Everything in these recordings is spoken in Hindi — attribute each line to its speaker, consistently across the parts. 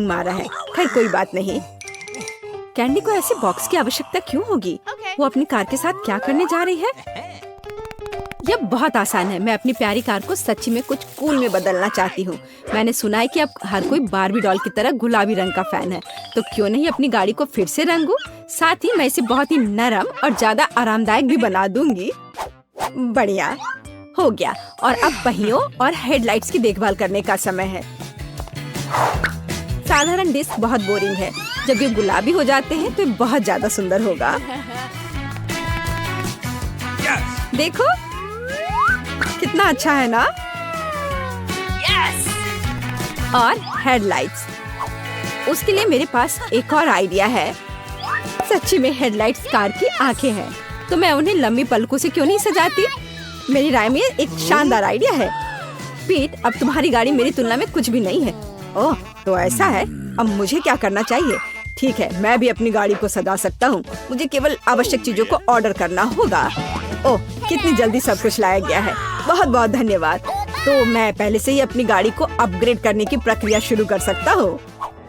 Speaker 1: हैंग मारा है। खैर कोई बात नहीं। कैंडी को ऐसे बॉक्स की आवश्यकता क्यों होगी? वो अपनी कार के साथ क्या करने जा रही है? यह बहुत आसान है। मैं अपनी प्यारी कार को सच्ची में कुछ कूल में बदलना चाहती हूँ। मैंने सुना है कि अब हर कोई बारबी डॉल की तरह गुलाबी रंग का फैन है, तो क्यों नहीं अपनी गाड़ी को फिर से रंगूं? साथ ही मैं इसे बहुत ही नरम और ज्यादा आरामदायक भी बना दूंगी। बढ़िया हो गया। और अब पहियों और हेडलाइट्स की देखभाल करने का समय है। साधारण डिस्क बहुत बोरिंग है। जब ये गुलाबी हो जाते हैं तो ये बहुत ज्यादा सुंदर होगा। देखो कितना अच्छा है ना? और हेडलाइट्स, उसके लिए मेरे पास एक और आइडिया है। सच्ची में हेडलाइट्स कार की आंखें हैं, तो मैं उन्हें लंबी पलकों से क्यों नहीं सजाती? मेरी राय में एक शानदार आइडिया है। पीट, अब तुम्हारी गाड़ी मेरी तुलना में कुछ भी नहीं है। ओह, तो ऐसा है। अब मुझे क्या करना चाहिए? ठीक है, मैं भी अपनी गाड़ी को सजा सकता हूँ। मुझे केवल आवश्यक चीजों को ऑर्डर करना होगा। ओह, कितनी जल्दी सब कुछ लाया गया है। बहुत बहुत धन्यवाद। तो मैं पहले से ही अपनी गाड़ी को अपग्रेड करने की प्रक्रिया शुरू कर सकता हूँ।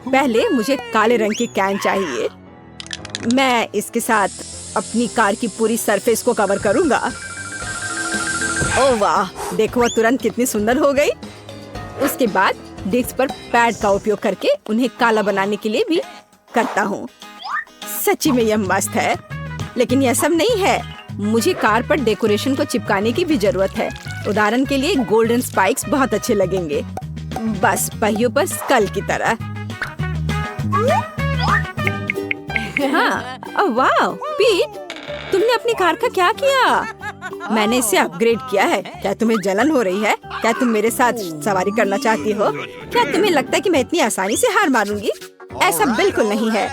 Speaker 1: पहले मुझे काले रंग की कैन चाहिए। मैं इसके साथ अपनी कार की पूरी सरफेस को कवर करूँगा। ओह वाह, देखो वह तुरंत कितनी सुंदर हो गई। उसके बाद डिस्क पर पैड का उपयोग करके उन्हें काला बनाने के लिए भी करता हूँ। सच्ची में यह मस्त है। लेकिन यह सब नहीं है, मुझे कार पर डेकोरेशन को चिपकाने की भी जरूरत है। उदाहरण के लिए गोल्डन स्पाइक्स बहुत अच्छे लगेंगे, बस पहियों पर स्कल की तरह। हाँ, ओह वाह पीट, तुमने अपनी कार का क्या किया? मैंने इसे अपग्रेड किया है। क्या तुम्हें जलन हो रही है? क्या तुम मेरे साथ सवारी करना चाहती हो? क्या तुम्हें लगता है कि मैं इतनी आसानी से हार मारूंगी? ऐसा बिल्कुल नहीं है।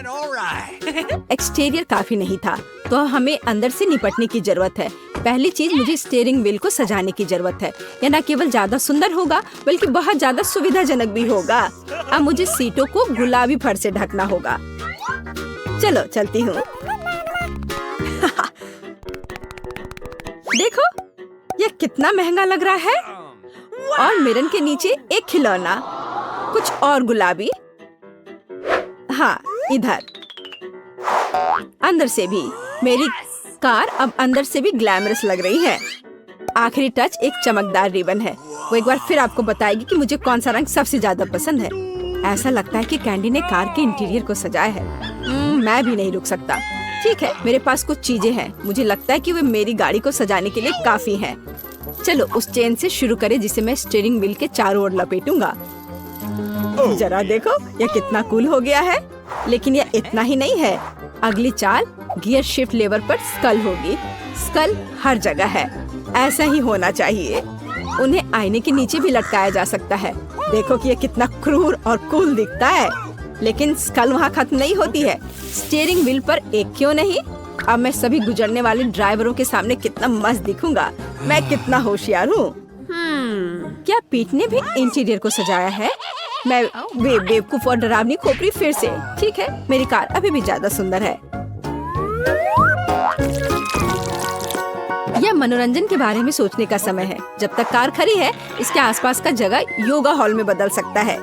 Speaker 1: एक्सटीरियर काफी नहीं था, तो हमें अंदर से निपटने की जरूरत है। पहली चीज, मुझे स्टीयरिंग व्हील को सजाने की जरूरत है। यह न केवल ज्यादा सुंदर होगा, बल्कि बहुत ज्यादा सुविधाजनक भी होगा। अब मुझे सीटों को गुलाबी फर से ढकना होगा। चलो चलती हूँ। देखो यह कितना महंगा लग रहा है। और मिरर के नीचे एक खिलौना, कुछ और गुलाबी। हाँ, इधर अंदर से भी। मेरी कार अब अंदर से भी ग्लैमरस लग रही है। आखिरी टच एक चमकदार रिबन है। वो एक बार फिर आपको बताएगी कि मुझे कौन सा रंग सबसे ज्यादा पसंद है। ऐसा लगता है कि कैंडी ने कार के इंटीरियर को सजाया है। मैं भी नहीं रुक सकता। ठीक है, मेरे पास कुछ चीजें हैं। मुझे लगता है कि वे मेरी गाड़ी को सजाने के लिए काफी हैं। चलो उस चेन से शुरू करें जिसे मैं स्टीयरिंग व्हील के चारों ओर लपेटूंगा। जरा देखो यह कितना कूल हो गया है। लेकिन यह इतना ही नहीं है। अगली चाल गियर शिफ्ट लेवर पर स्कल होगी। स्कल हर जगह है, ऐसा ही होना चाहिए। उन्हें आईने के नीचे भी लटकाया जा सकता है। देखो कि यह कितना क्रूर और कूल दिखता है। लेकिन स्कल वहाँ खत्म नहीं होती है। स्टीयरिंग व्हील पर एक क्यों नहीं? अब मैं सभी गुजरने वाले ड्राइवरों के सामने कितना मस्त दिखूंगा। मैं कितना होशियार हूँ। क्या पीट ने भी इंटीरियर को सजाया है? मैं बेवकूफ और डरावनी खोपड़ी फिर से। ठीक है, मेरी कार अभी भी ज्यादा सुंदर है। यह मनोरंजन के बारे में सोचने का समय है। जब तक कार खड़ी है, इसके आसपास का जगह योगा हॉल में बदल सकता है।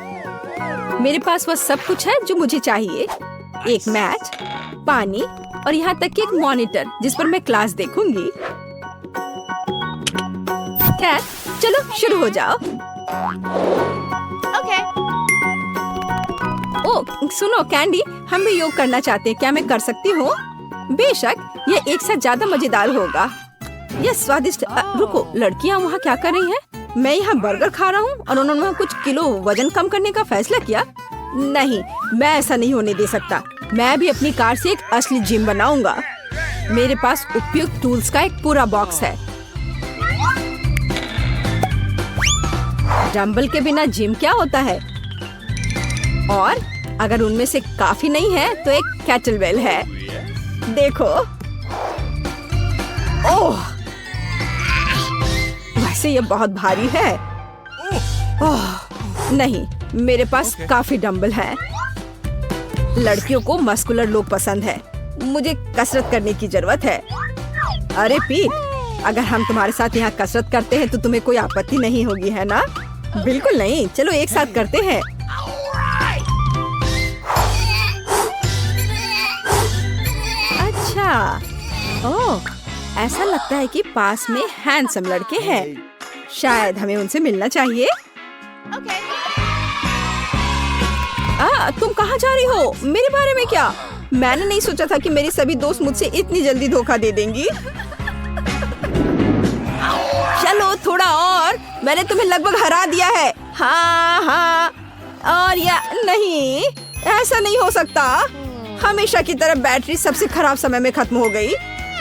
Speaker 1: मेरे पास वह सब कुछ है जो मुझे चाहिए। एक मैच, पानी और यहाँ तक कि एक मॉनिटर जिस पर मैं क्लास देखूंगी। खैर, चलो शुरू हो जाओ। ओह सुनो कैंडी, हम भी योग करना चाहते हैं। क्या मैं कर सकती हूँ? बेशक, यह एक साथ ज्यादा मजेदार होगा। यह स्वादिष्ट। रुको, लड़कियाँ वहाँ क्या कर रही हैं? मैं यहाँ बर्गर खा रहा हूँ और उन्होंने वहाँ कुछ किलो वजन कम करने का फैसला किया। नहीं, मैं ऐसा नहीं होने दे सकता। मैं भी अपनी कार से एक असली जिम बनाऊंगा। मेरे पास उपयुक्त टूल्स का एक पूरा बॉक्स है। डंबल के बिना जिम क्या होता है? और अगर उनमें से काफी नहीं है तो एक कैटलबेल है। देखो, ओह, वैसे ये बहुत भारी है। ओह, नहीं, मेरे पास काफी डंबल हैं। लड़कियों को मस्कुलर लोग पसंद है। मुझे कसरत करने की जरूरत है। अरे पीट, अगर हम तुम्हारे साथ यहाँ कसरत करते हैं तो तुम्हें कोई आपत्ति नहीं होगी, है ना? बिल्कुल नहीं। चलो एक साथ करते हैं। हाँ, ओह, ऐसा लगता है कि पास में हैंडसम लड़के हैं। शायद हमें उनसे मिलना चाहिए। तुम कहाँ जा रही हो? मेरे बारे में क्या? मैंने नहीं सोचा था कि मेरे सभी दोस्त मुझसे इतनी जल्दी धोखा दे देंगी। चलो थोड़ा और, मैंने तुम्हें लगभग हरा दिया है। हाँ, और या नहीं, ऐसा नहीं हो सकता। हमेशा की तरह बैटरी सबसे खराब समय में खत्म हो गई।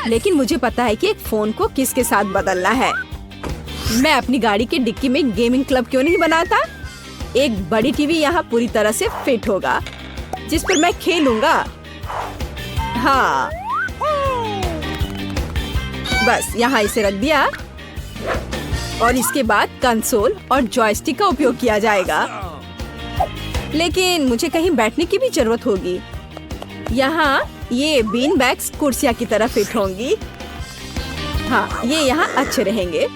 Speaker 1: लेकिन मुझे पता है कि एक फोन को किसके साथ बदलना है। मैं अपनी गाड़ी के डिक्की में गेमिंग क्लब क्यों नहीं बनाता? एक बड़ी टीवी यहाँ पूरी तरह से फिट होगा, जिस पर मैं खेलूंगा। हाँ, बस यहाँ इसे रख दिया और इसके बाद कंसोल और जॉयस्टिक का उपयोग किया जाएगा। लेकिन मुझे कहीं बैठने की भी जरूरत होगी। यहाँ ये बीन बैग्स कुर्सियाँ की तरह फिट होंगी। हाँ, ये यहाँ अच्छे रहेंगे।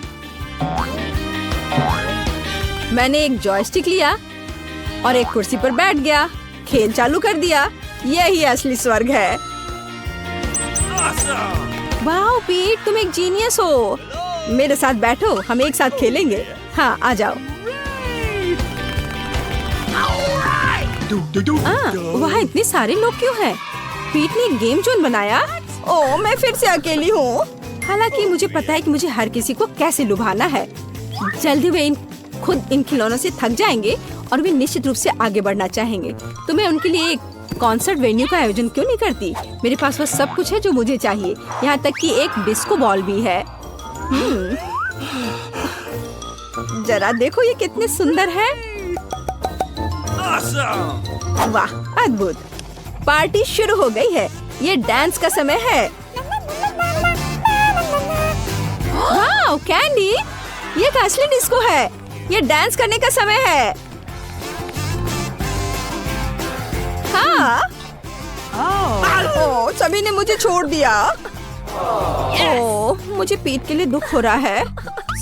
Speaker 1: मैंने एक जॉयस्टिक लिया और एक कुर्सी पर बैठ गया, खेल चालू कर दिया। यही असली स्वर्ग है। वाह पीट, तुम एक जीनियस हो। मेरे साथ बैठो, हम एक साथ खेलेंगे। हाँ, आ जाओ। वहाँ इतने सारे लोग क्यों हैं? पीट ने एक गेम जोन बनाया। ओह, मैं फिर से अकेली हूँ। हालांकि मुझे पता है कि मुझे हर किसी को कैसे लुभाना है। जल्दी वे खुद इन खिलौनों से थक जाएंगे और वे निश्चित रूप से आगे बढ़ना चाहेंगे। तो मैं उनके लिए एक कॉन्सर्ट वेन्यू का आयोजन क्यों नहीं करती? मेरे पास वह सब कुछ है जो मुझे चाहिए, यहाँ तक कि एक डिस्को बॉल भी है। जरा देखो ये कितने सुंदर है। वाह, अद्भुत। पार्टी शुरू हो गई है। ये डांस का समय है। वाह कैंडी, ये एक असली डिस्को है। ये डांस करने का समय है। हाँ। ओह, सभी ने मुझे छोड़ दिया। ओह, मुझे पीट के लिए दुख हो रहा है।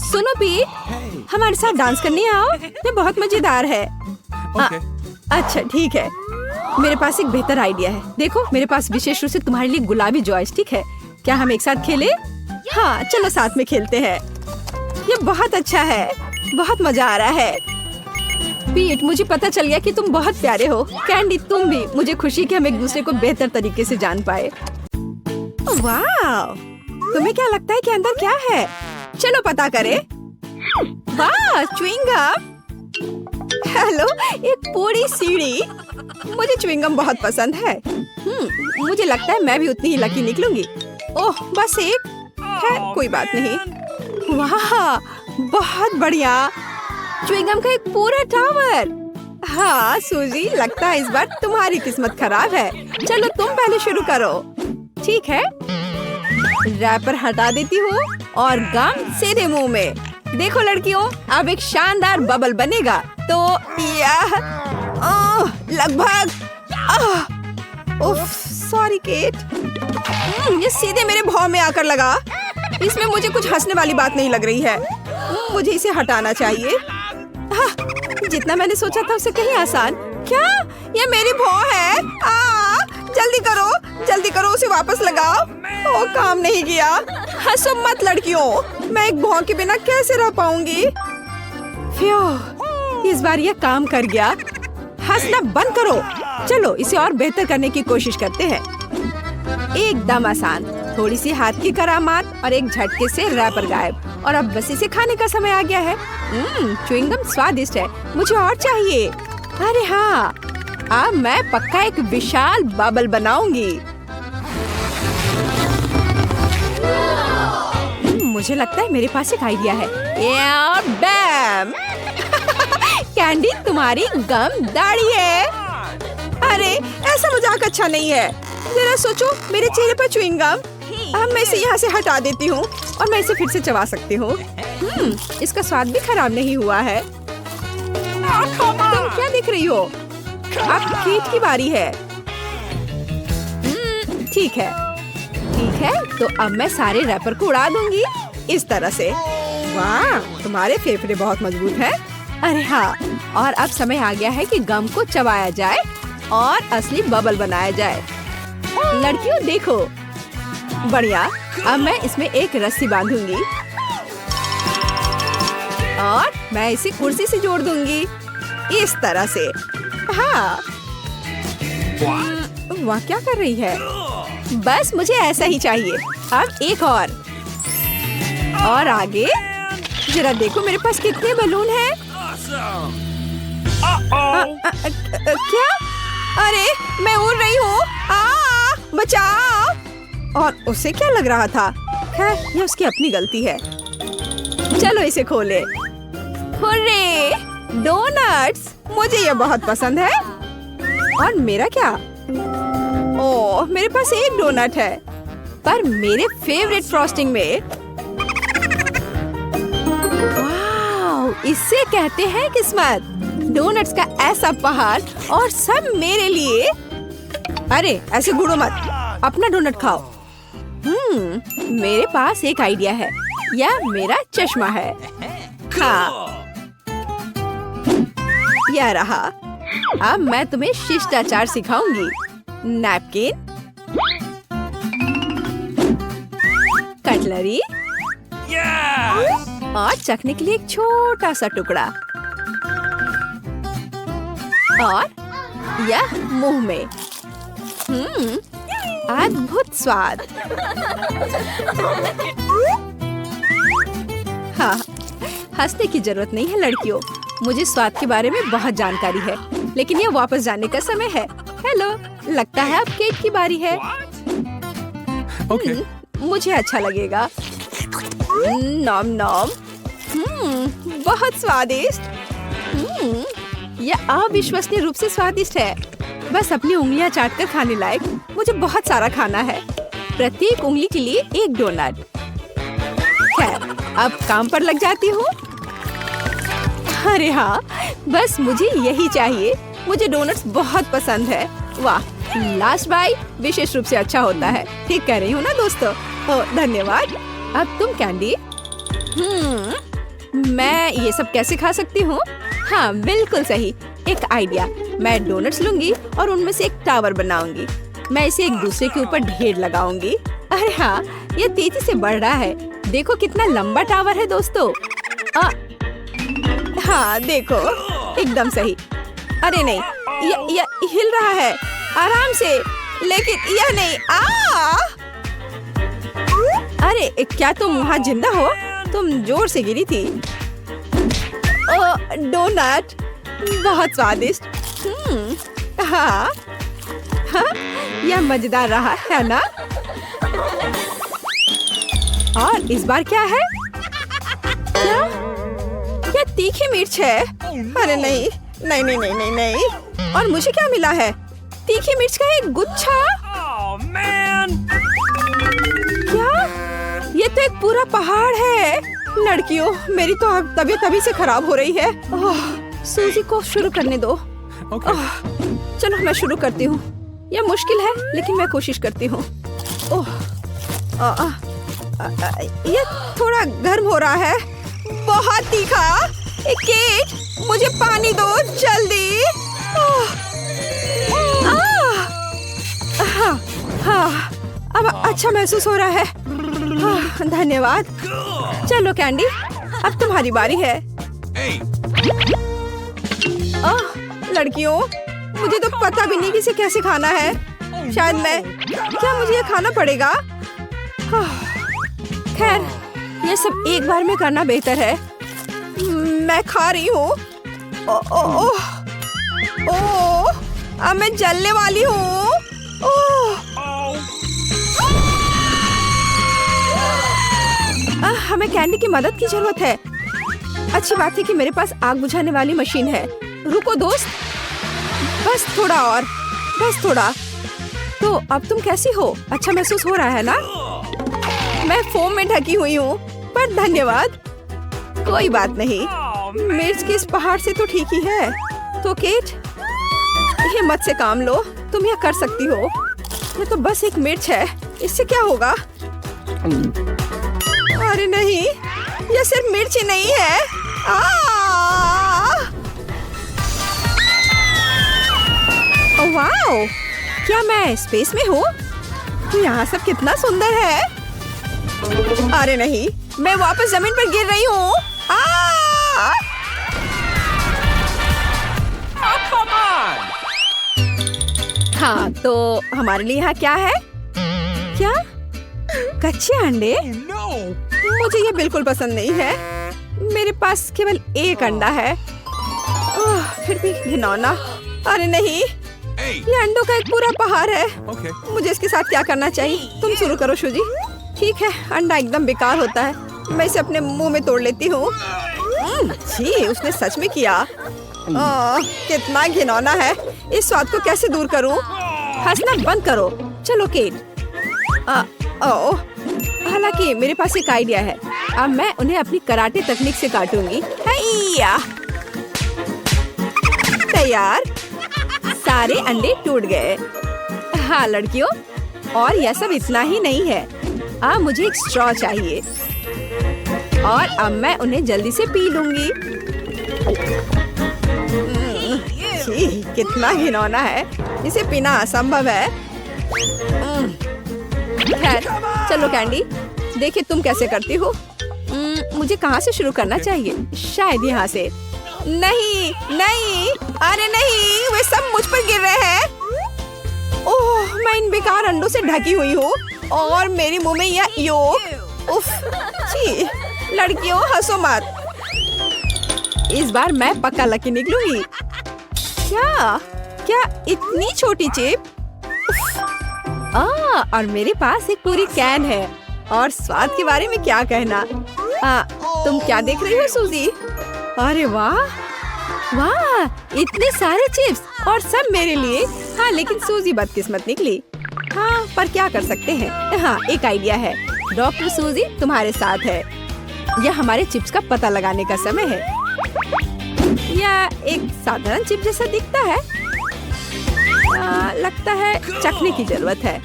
Speaker 1: सुनो पीट, हमारे साथ डांस करने आओ। ये बहुत मजेदार है। अच्छा ठीक है, मेरे पास एक बेहतर आइडिया है। देखो, मेरे पास विशेष रूप से तुम्हारे लिए गुलाबी जॉयस्टिक है। क्या हम एक साथ खेलें? हाँ, चलो साथ में खेलते हैं। ये बहुत अच्छा है, बहुत मजा आ रहा है। पीट, मुझे पता चल गया कि तुम बहुत प्यारे हो। कैंडी, तुम भी। मुझे खुशी कि हम एक दूसरे को बेहतर तरीके से जान पाए। वाह, तुम्हें क्या लगता है कि अंदर क्या है? चलो पता करें। वाह, च्युइंगम। हेलो, एक पूरी सीढ़ी। मुझे च्युइंगम बहुत पसंद है। मुझे लगता है मैं भी उतनी ही लकी निकलूंगी। ओह, बस एक है, कोई बात नहीं। वाह, बहुत बढ़िया। च्युइंगम का एक पूरा टावर। हाँ सूजी, लगता है इस बार तुम्हारी किस्मत खराब है। चलो तुम पहले शुरू करो। ठीक है, रैपर हटा देती हूँ और गम सीधे मुंह में। देखो लड़कियों, अब एक शानदार बबल बनेगा। तो यह लगभग सॉरी केट, ये सीधे मेरे भौं में आकर लगा। इसमें मुझे कुछ हंसने वाली बात नहीं लग रही है। मुझे इसे हटाना चाहिए। जितना मैंने सोचा था उससे कहीं आसान। क्या ये मेरी भौं है? जल्दी करो, उसे वापस लगाओ। वो काम नहीं किया। हंसो मत लड़कियों, मैं एक भौं के बिना कैसे रह पाऊंगी। इस बार ये काम कर गया। हंसना बंद करो। चलो इसे और बेहतर करने की कोशिश करते हैं। एकदम आसान, थोड़ी सी हाथ की करामात और एक झटके से रैपर गायब। और अब बस इसे खाने का समय आ गया है। च्युइंगम स्वादिष्ट है, मुझे और चाहिए। अरे हाँ, अब मैं पक्का एक विशाल बबल बनाऊंगी। मुझे लगता है मेरे पास एक आइडिया है। बैम! कैंडी, तुम्हारी गम दाढ़ी है। अरे ऐसा मजाक अच्छा नहीं है। जरा सोचो, मेरे चेहरे पर च्युइंगम। अब मैं इसे यहाँ से हटा देती हूँ और मैं इसे फिर से चबा सकती हूँ। इसका स्वाद भी खराब नहीं हुआ है। तुम क्या देख रही हो? अब केट की बारी है। ठीक है, तो अब मैं सारे रैपर को उड़ा दूंगी इस तरह से। वाह, तुम्हारे फेफड़े बहुत मजबूत हैं। अरे हाँ, और अब समय आ गया है कि गम को चबाया जाए और असली बबल बनाया जाए। लड़कियों देखो, बढ़िया। अब मैं इसमें एक रस्सी बांधूंगी और मैं इसे कुर्सी से जोड़ दूंगी इस तरह से। हाँ, वाह क्या कर रही है। बस मुझे ऐसा ही चाहिए। अब एक और आगे। जरा देखो मेरे पास कितने बलून हैं। क्या? अरे मैं उड़ रही हूँ। बचाओ। और उसे क्या लग रहा था? खैर ये उसकी अपनी गलती है। चलो इसे खोले। हुर्रे! डोनट्स! मुझे ये बहुत पसंद है। और मेरा क्या? ओह, मेरे पास एक डोनट है, पर मेरे फेवरेट फ्रॉस्टिंग में। वाह, इसे कहते हैं किस्मत। डोनट्स का ऐसा पहाड़ और सब मेरे लिए। अरे ऐसे गुड़ो मत, अपना डोनट खाओ। मेरे पास एक आइडिया है। यह मेरा चश्मा है। हाँ, यह रहा। अब मैं तुम्हें शिष्टाचार सिखाऊंगी। नैपकिन, कटलरी और चखने के लिए एक छोटा सा टुकड़ा। और यह मुंह में। अद्भुत स्वाद। हाँ, हंसने की जरूरत नहीं है लड़कियों। मुझे स्वाद के बारे में बहुत जानकारी है, लेकिन ये वापस जाने का समय है। हेलो, लगता है अब केक की बारी है। मुझे अच्छा लगेगा। नॉम नॉम। बहुत स्वादिष्ट। यह अविश्वसनीय रूप से स्वादिष्ट है। बस अपनी उंगलियां चाटकर खाने लायक। मुझे बहुत सारा खाना है। प्रत्येक उंगली के लिए एक डोनट। खैर, अब काम पर लग जाती हूँ। अरे हाँ, बस मुझे यही चाहिए। मुझे डोनट्स बहुत पसंद है। वाह, लास्ट बाइट विशेष रूप से अच्छा होता है। ठीक कह रही हूँ ना दोस्तों? ओह धन्यवाद। अब तुम कैंडी। मैं ये सब कैसे खा सकती हूँ? हाँ बिल्कुल सही। एक आइडिया। मैं डोनट्स लूंगी और उनमें से एक टावर बनाऊंगी। मैं इसे एक दूसरे के ऊपर ढेर लगाऊंगी। अरे हाँ, ये तेजी से बढ़ रहा है। देखो कितना लंबा टावर है दोस्तों। हाँ देखो, एकदम सही। अरे नहीं, यह हिल रहा है आराम से, लेकिन यह नहीं। अरे क्या तुम वहाँ जिंदा हो? तुम जोर से गिरी थी। डोनट बहुत स्वादिष्ट। हाँ, यह मजेदार रहा है ना? और इस बार क्या है? क्या? यह तीखी मिर्च है। अरे नहीं नहीं नहीं नहीं नहीं नहीं। और मुझे क्या मिला है? तीखी मिर्च का एक गुच्छा। क्या? ये तो एक पूरा पहाड़ है। लड़कियों, मेरी तो अब तबीयत अभी से खराब हो रही है। सूजी को शुरू करने दो। चलो मैं शुरू करती हूँ। यह मुश्किल है, लेकिन मैं कोशिश करती हूँ। ये थोड़ा गर्म हो रहा है। बहुत तीखा। केट, मुझे पानी दो जल्दी। हाँ, अब अच्छा महसूस हो रहा है। धन्यवाद। चलो कैंडी, अब तुम्हारी बारी है। लड़कियों, मुझे तो पता भी नहीं कि इसे कैसे खाना है। शायद क्या मुझे ये खाना पड़ेगा? खैर, ये सब एक बार में करना बेहतर है। मैं खा रही हूँ। अब मैं जलने वाली हूँ। हमें कैंडी की मदद की जरूरत है। अच्छी बात है कि मेरे पास आग बुझाने वाली मशीन है। रुको दोस्त, बस थोड़ा और, बस थोड़ा। तो अब तुम कैसी हो? अच्छा महसूस हो रहा है ना? मैं फोम में ढकी हुई हूँ, पर धन्यवाद। कोई बात नहीं, मिर्च के इस पहाड़ से तो ठीक ही है। तो केट, हिम्मत से काम लो। तुम यह कर सकती हो। ये तो बस एक मिर्च है, इससे क्या होगा? अरे नहीं, यह सिर्फ मिर्च ही नहीं है। वाओ, क्या मैं स्पेस में हूँ? यहाँ सब कितना सुंदर है। अरे नहीं, मैं वापस जमीन पर गिर रही हूँ। हाँ, तो हमारे लिए यहाँ क्या है? क्या? कच्चे अंडे? मुझे ये बिल्कुल पसंद नहीं है। मेरे पास केवल एक अंडा है। फिर भी घिनौना। अरे नहीं, ये अंडों का एक पूरा पहाड़ है। मुझे इसके साथ क्या करना चाहिए? तुम शुरू करो शूजी। ठीक है, अंडा एकदम बेकार होता है। मैं इसे अपने मुंह में तोड़ लेती हूँ। जी, उसने सच में किया। कितना घिनौना है। इस स्वाद को कैसे दूर करूँ? हंसना बंद करो। चलो केट। हालांकि मेरे पास एक आइडिया है। अब मैं उन्हें अपनी कराटे तकनीक से काटूंगी। तैयार। सारे अंडे टूट गए। हाँ लड़कियों, और यह सब इतना ही नहीं है। अब मुझे एक स्ट्रॉ चाहिए और अब मैं उन्हें जल्दी से पी लूंगी। कितना घिनौना है। इसे पीना असंभव है। खैर, चलो कैंडी, देखिए तुम कैसे करती हो। मुझे कहाँ से शुरू करना चाहिए? शायद यहाँ से। नहीं नहीं, अरे नहीं, वे सब मुझ पर गिर रहे हैं। ओह, मैं इन बेकार अंडों से ढकी हुई हूँ और मेरे मुंह में यह योक। उफ, छी, लड़कियों हंसो मत। इस बार मैं पक्का लकी निकलूंगी। क्या इतनी छोटी चिप? और मेरे पास एक पूरी कैन है। और स्वाद के बारे में क्या कहना। तुम क्या देख रही हो सूजी? अरे वाह वाह, इतने सारे चिप्स और सब मेरे लिए। हाँ, लेकिन सूजी बदकिस्मत निकली। हाँ, पर क्या कर सकते हैं। हाँ, एक आइडिया है। डॉक्टर सूजी तुम्हारे साथ है। यह हमारे चिप्स का पता लगाने का समय है। यह एक साधारण चिप जैसा दिखता है। लगता है चखने की जरूरत है।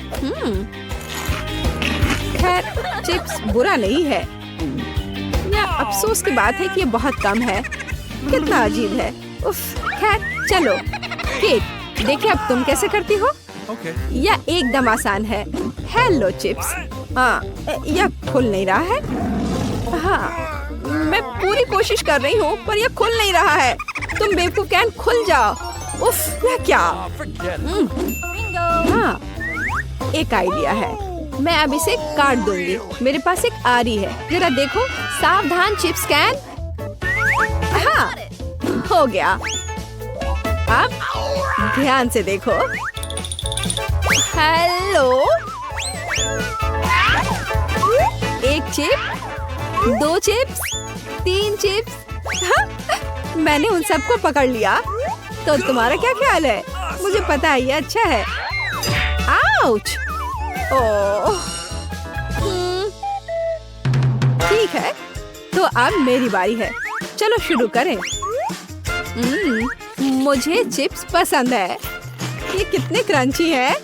Speaker 1: खैर, चिप्स बुरा नहीं है। यह अफसोस की बात है कि ये बहुत कम है। कितना अजीब है। उफ, खैर चलो केट, देखिए अब तुम कैसे करती हो। यह एकदम आसान है। Hello chips. यह खुल नहीं रहा है। हाँ, मैं पूरी कोशिश कर रही हूँ पर यह खुल नहीं रहा है। तुम बेवकूफ कैन, खुल जाओ। उफ, यह क्या? हाँ, एक आइडिया है। मैं अब इसे काट दूंगी। मेरे पास एक आरी है। जरा देखो। सावधान चिप्स कैन। हाँ, हो गया। अब ध्यान से देखो। हेलो। एक चिप, 2 चिप्स, 3 चिप्स। हाँ, मैंने उन सबको पकड़ लिया। तो तुम्हारा क्या ख्याल है? मुझे पता है ये अच्छा है। आउच! ओह, ठीक है, तो अब मेरी बारी है। चलो शुरू करें। मुझे चिप्स पसंद है। ये कितने क्रंची हैं।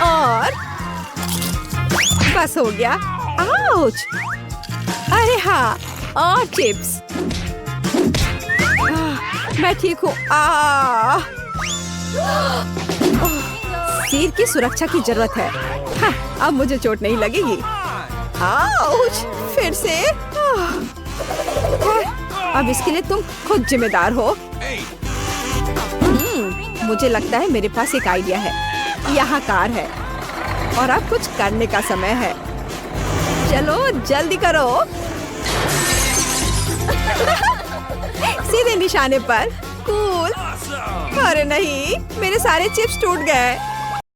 Speaker 1: और बस हो गया। आउच! अरे हाँ, और चिप्स। मैं ठीक हूँ। सिर की सुरक्षा की जरूरत है। हाँ, अब मुझे चोट नहीं लगेगी। आउच! फिर से। अब इसके लिए तुम खुद जिम्मेदार हो। मुझे लगता है मेरे पास एक आइडिया है। यहाँ कार है और अब कुछ करने का समय है। चलो जल्दी करो। सीधे निशाने पर। कूल। अरे नहीं, मेरे सारे चिप्स टूट गए।